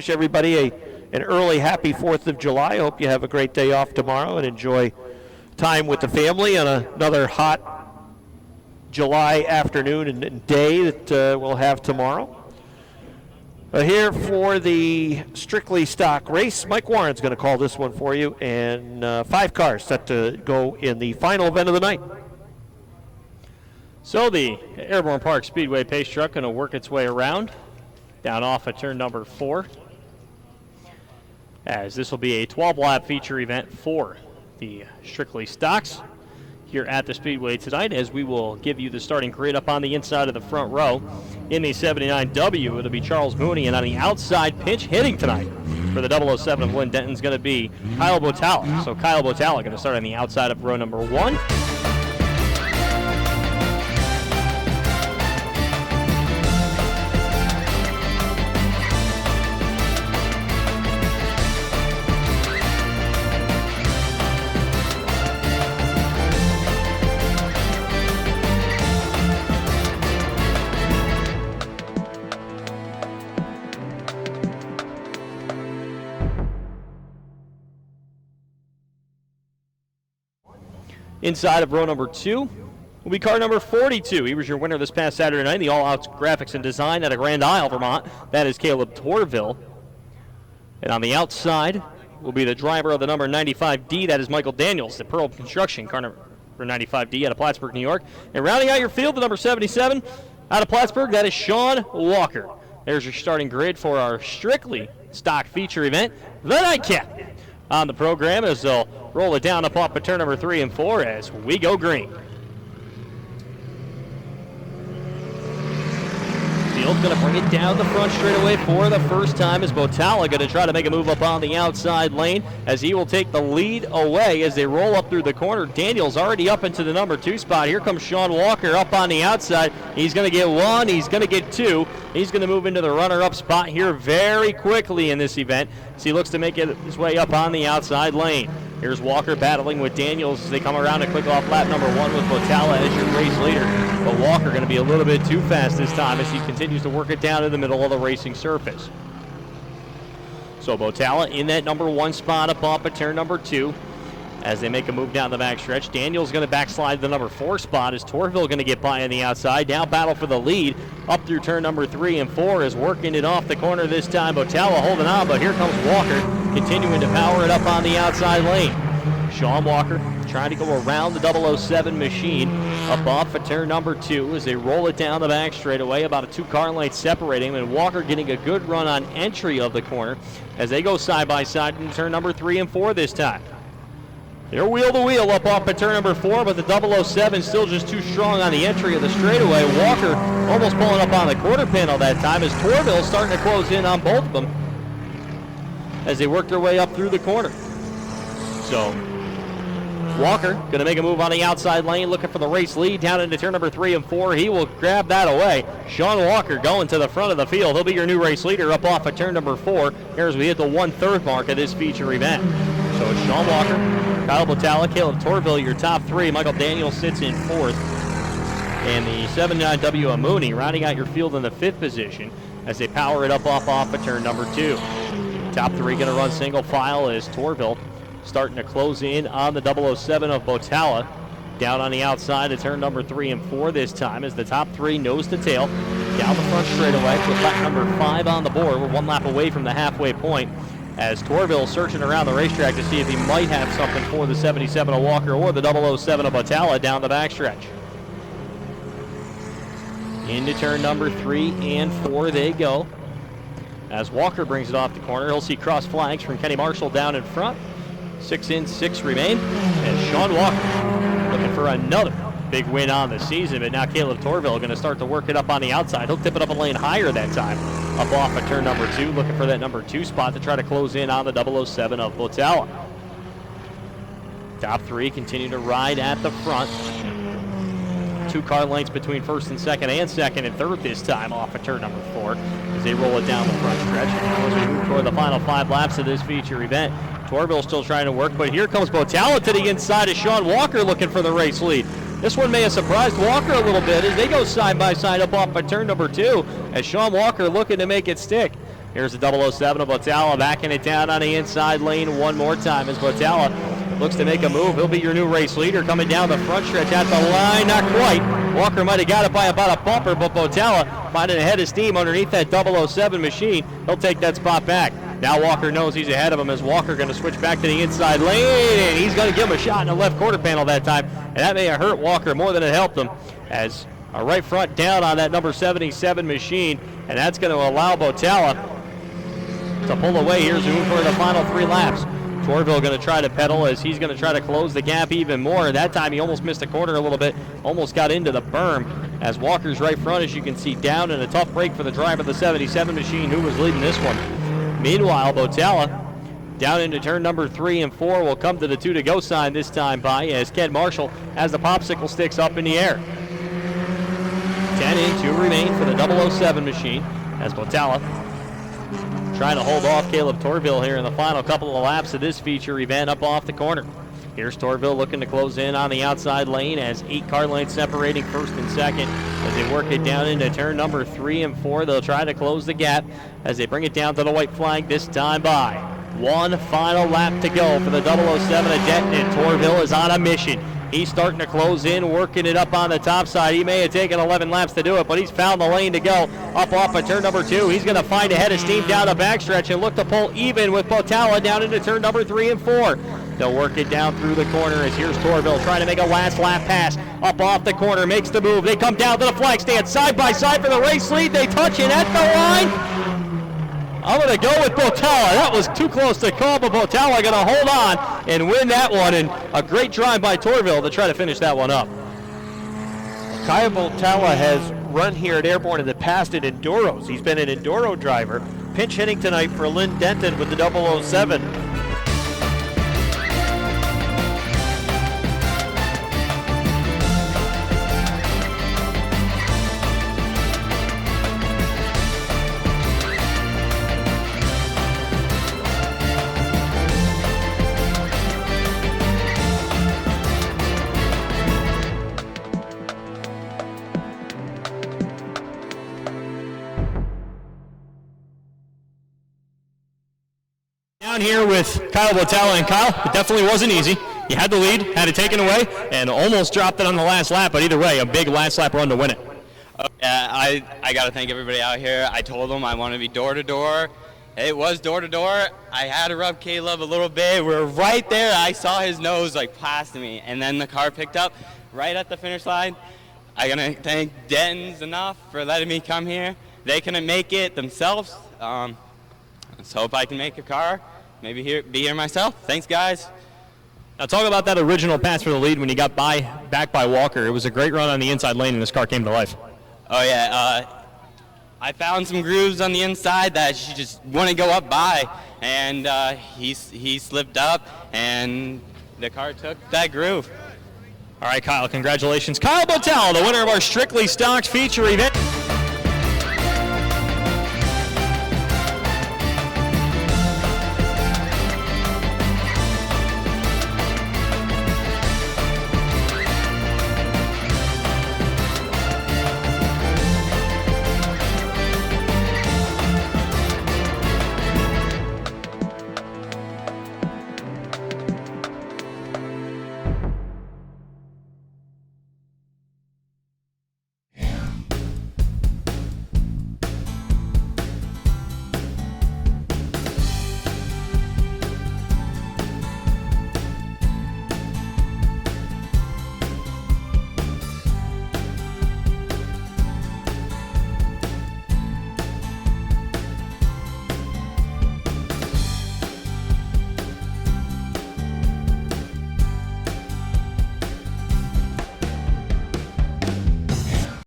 wish everybody an early happy 4th of July. I hope you have a great day off tomorrow and enjoy time with the family on another hot July afternoon and day that we'll have tomorrow. Here for the strictly stock race, Mike Warren's going to call this one for you, and 5 cars set to go in the final event of the night. So the Airborne Park Speedway pace truck going to work its way around, down off of turn number 4, as this will be a 12-lap feature event for the strictly stocks here at the Speedway tonight, as we will give you the starting grid up on the inside of the front row. In the 79W, it'll be Charles Mooney, and on the outside pinch hitting tonight for the 007 of Lynn Denton is going to be Kyle Botala. So Kyle Botala going to start on the outside of row number 1. Inside of row number 2 will be car number 42. He was your winner this past Saturday night in the All-Out Graphics and Design out of Grand Isle, Vermont. That is Caleb Torville. And on the outside will be the driver of the number 95D. That is Michael Daniels, the Pearl Construction, car number 95D out of Plattsburgh, New York. And rounding out your field, the number 77 out of Plattsburgh, that is Shawn Walker. There's your starting grid for our strictly stock feature event, the Nightcap. On the program as they'll roll it down up off of turn number 3 and 4 as we go green. Field's going to bring it down the front straightaway for the first time as Botala going to try to make a move up on the outside lane as he will take the lead away as they roll up through the corner. Daniel's already up into the number 2 spot. Here comes Shawn Walker up on the outside. He's going to get 1. He's going to get 2. He's going to move into the runner-up spot here very quickly in this event as he looks to make it his way up on the outside lane. Here's Walker battling with Daniels as they come around and click off lap number 1 with Botala as your race leader. But Walker going to be a little bit too fast this time as he continues to work it down in the middle of the racing surface. So Botala in that number 1 spot up off at turn number 2 as they make a move down the backstretch. Daniels going to backslide the number 4 spot as Torville going to get by on the outside. Now battle for the lead up through turn number 3 and 4 is working it off the corner this time. Botala holding on, but here comes Walker continuing to power it up on the outside lane. Shawn Walker trying to go around the 007 machine up off of turn number 2 as they roll it down the back straightaway, about a 2-car length separating them, and Walker getting a good run on entry of the corner as they go side by side in turn number 3 and 4 this time. They're wheel to wheel up off of turn number 4, but the 007 still just too strong on the entry of the straightaway. Walker almost pulling up on the quarter panel that time as Torville starting to close in on both of them as they work their way up through the corner. So Walker going to make a move on the outside lane, looking for the race lead down into turn number 3 and 4. He will grab that away. Shawn Walker going to the front of the field. He'll be your new race leader up off of turn number 4 here as we hit the 1/3 mark of this feature event. So it's Shawn Walker, Kyle Botala, Caleb Torville, your top 3. Michael Daniels sits in 4th. And the 79W Mooney rounding out your field in the 5th position as they power it up off of turn number 2. Top 3 going to run single file as Torville starting to close in on the 007 of Botala. Down on the outside of turn number 3 and 4 this time as the top 3 nose to tail down the front straightaway with lap number 5 on the board. We're 1 lap away from the halfway point as Torville searching around the racetrack to see if he might have something for the 77 of Walker or the 007 of Botala down the backstretch. Into turn number 3 and 4 they go. As Walker brings it off the corner, he'll see cross flags from Kenny Marshall down in front. 6 in, 6 remain. And Shawn Walker looking for another big win on the season, but now Caleb Torville going to start to work it up on the outside. He'll tip it up a lane higher that time, up off of turn number 2, looking for that number 2 spot to try to close in on the 007 of Botala. Top 3 continue to ride at the front. 2-car lengths between 1st and 2nd and 2nd and 3rd this time off of turn number 4 as they roll it down the front stretch. Now as we move toward the final 5 laps of this feature event, Torville still trying to work, but here comes Botala to the inside of Shawn Walker looking for the race lead. This one may have surprised Walker a little bit as they go side by side up off by turn number 2 as Shawn Walker looking to make it stick. Here's the 007 of Botala backing it down on the inside lane one more time as Botala looks to make a move. He'll be your new race leader coming down the front stretch at the line. Not quite. Walker might have got it by about a bumper, but Botala finding a head of steam underneath that 007 machine. He'll take that spot back. Now Walker knows he's ahead of him as Walker going to switch back to the inside lane, and he's going to give him a shot in the left quarter panel that time. And that may have hurt Walker more than it helped him as a right front down on that number 77 machine, and that's going to allow Botala to pull away. Here's who for the final 3 laps. Torville going to try to pedal as he's going to try to close the gap even more. That time he almost missed a corner a little bit, almost got into the berm as Walker's right front, as you can see, down, and a tough break for the driver of the 77 machine who was leading this one. Meanwhile, Botala down into turn number 3 and 4 will come to the 2 to go sign this time by as Ken Marshall has the popsicle sticks up in the air. 10 in, 2 remain for the 007 machine as Botala trying to hold off Caleb Torville here in the final couple of laps of this feature event up off the corner. Here's Torville looking to close in on the outside lane as 8 car lengths separating first and second as they work it down into turn number 3 and 4. They'll try to close the gap as they bring it down to the white flag this time by. One final lap to go for the 007 of Denton, and Torville is on a mission. He's starting to close in, working it up on the top side. He may have taken 11 laps to do it, but he's found the lane to go up off of turn number 2. He's going to find a head of steam down the backstretch and look to pull even with Botala down into turn number 3 and 4. They'll work it down through the corner as here's Torville trying to make a last lap pass up off the corner, makes the move. They come down to the flag stand side by side for the race lead. They touch it at the line. I'm going to go with Botala. That was too close to call, but Botala going to hold on and win that one. And a great drive by Torville to try to finish that one up. Kyle Botala has run here at Airborne in the past in Enduros. He's been an Enduro driver. Pinch hitting tonight for Lynn Denton with the 007. Down here with Kyle Botala, and Kyle, it definitely wasn't easy. You had the lead, had it taken away, and almost dropped it on the last lap, but either way, a big last lap run to win it. Yeah, I got to thank everybody out here. I told them I want to be door-to-door. It was door-to-door. I had to rub Caleb a little bit. We're right there. I saw his nose like past me, and then the car picked up right at the finish line. I'm going to thank Denton's enough for letting me come here. They couldn't make it themselves. Let's hope I can make a car. Maybe be here myself. Thanks, guys. Now talk about that original pass for the lead when you got back by Walker. It was a great run on the inside lane, and this car came to life. Oh, yeah. I found some grooves on the inside that she just wouldn't go up by, and he slipped up, and the car took that groove. All right, Kyle, congratulations. Kyle Botala, the winner of our Strictly Stocked feature event.